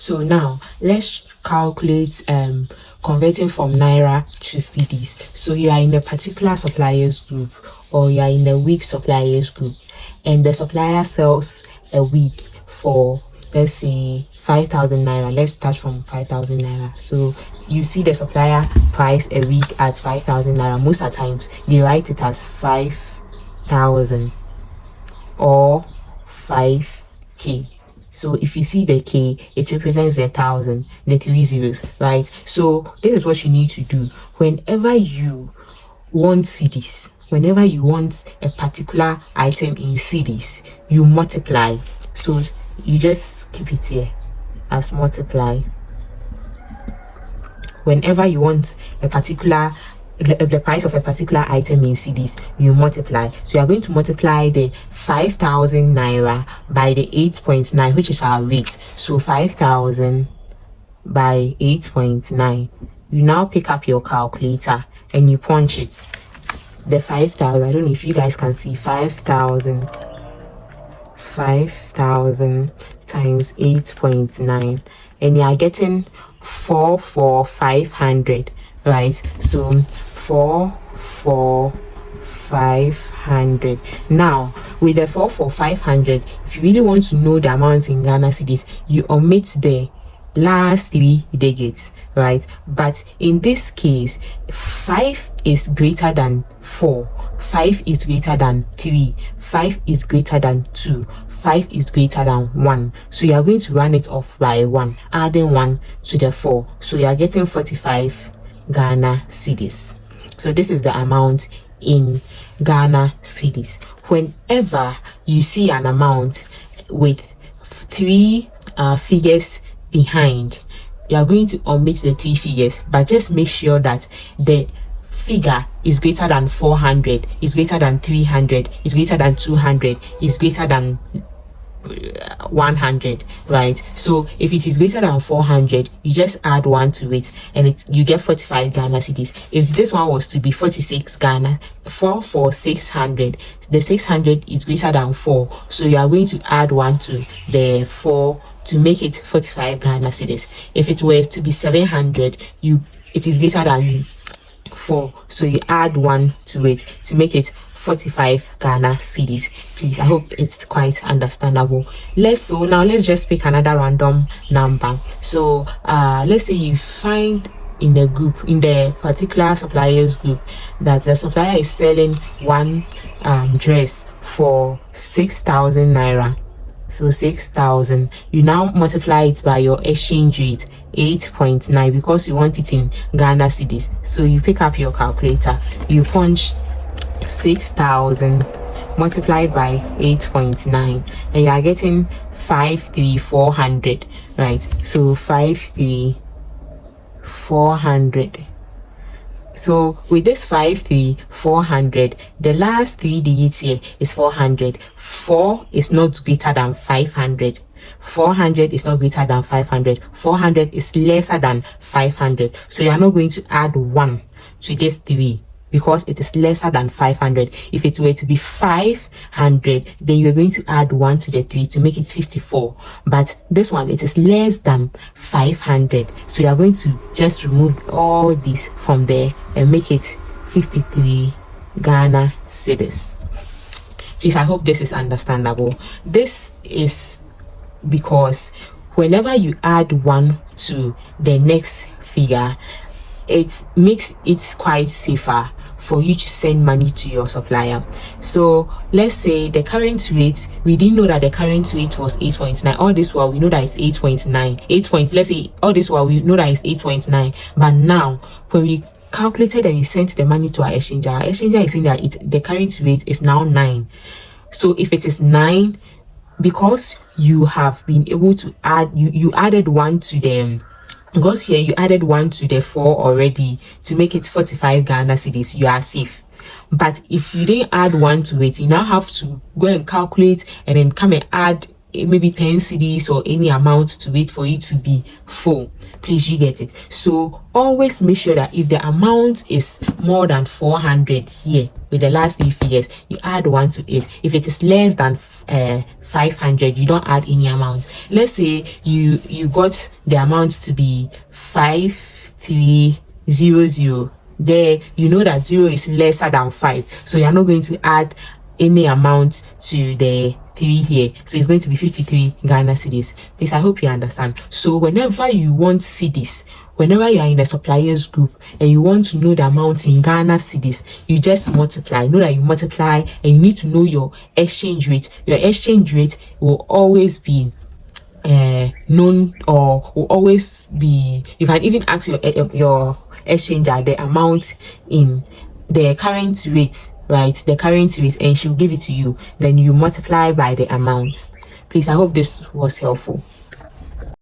So now let's calculate converting from Naira to Cedis. So you are in a particular suppliers group, or you are in a weak suppliers group, and the supplier sells a week for, let's say, 5,000 Naira. Let's start from 5,000 Naira. So you see the supplier price a week at 5,000 Naira. Most of the times they write it as 5,000 or 5K. So if you see the K, it represents the 1,000, the 3 zeros, right? So this is what you need to do whenever you want Cedis. Whenever you want a particular item in Cedis, you multiply. So you just keep it here as multiply. Whenever you want a particular the price of a particular item in Cedis, you multiply. So you are going to multiply the 5,000 Naira by the 8.9, which is our rate. So 5,000 by 8.9. You now pick up your calculator and you punch it. The 5,000, I don't know if you guys can see, 5,000 times 8.9, and you are getting 4,500, right? So 4,500. Now with the 4,500, if you really want to know the amount in Ghana cedis, you omit the last 3 digits, right? But in this case, 5 is greater than 4, 5 is greater than 3, 5 is greater than 2, 5 is greater than 1. So you are going to run it off by 1, adding 1 to the 4. So you are getting 45 Ghana cedis. So this is the amount in Ghana cedis. Whenever you see an amount with 3 figures behind, you are going to omit the 3 figures, but just make sure that the figure is greater than 400, is greater than 300, is greater than 200, is greater than 100, right? So if it is greater than 400, you just add 1 to it, and you get 45 Ghana cedis. If this one was to be 46 Ghana, 4 for 600, the 600 is greater than 4, so you are going to add 1 to the 4 to make it 45 Ghana cedis. If it were to be 700, it is greater than 4, so you add 1 to it to make it 45 Ghana cedis. Please, I hope it's quite understandable. Let's just pick another random number. So let's say you find in the group, in the particular suppliers group, that the supplier is selling one dress for 6,000 Naira. So 6,000, you now multiply it by your exchange rate 8.9, because you want it in Ghana cedis. So you pick up your calculator, you punch 6,000 multiplied by 8.9, and you are getting 5,300, right? So 5,300. So with this 5,300, the last 3 digits here is 400. 4 is not greater than 500. 400 is not greater than 500. 400 is lesser than 500. So you are not going to add 1 to this 3, because it is lesser than 500. If it were to be 500, then you're going to add 1 to the 3 to make it 54. But this one, it is less than 500. So you are going to just remove all these from there and make it 53 Ghana cedis. Please, I hope this is understandable. This is because whenever you add 1 to the next figure, it makes it quite safer for you to send money to your supplier. So let's say the current rate, we didn't know that the current rate was 8.9. All this while we know that it's 8.9. Let's say all this while we know that it's 8.9. But now when we calculated and we sent the money to our exchanger is saying that the current rate is now 9. So if it is 9, because you have been able to add, you added 1 to them, because here you added 1 to the 4 already to make it 45 Ghana cedis, you are safe. But if you didn't add 1 to it, you now have to go and calculate and then come and add maybe 10 cedis or any amount to wait for it to be full. Please, you get it. So always make sure that if the amount is more than 400 here with the last 3 figures, you add 1 to it. If it is less than 500, you don't add any amount. Let's say you got the amount to be 5300. There, you know that 0 is lesser than 5, so you're not going to add any amount to the 3 here, so it's going to be 53 Ghana cedis. Please, I hope you understand. So whenever you want cedis, whenever you are in a suppliers group and you want to know the amount in Ghana cedis, you just multiply. Know that you multiply, and you need to know your exchange rate. Your exchange rate will always be known, or will always be, you can even ask your exchanger the amount in the current rate, right? The current rate, and she'll give it to you. Then you multiply by the amount. Please, I hope this was helpful.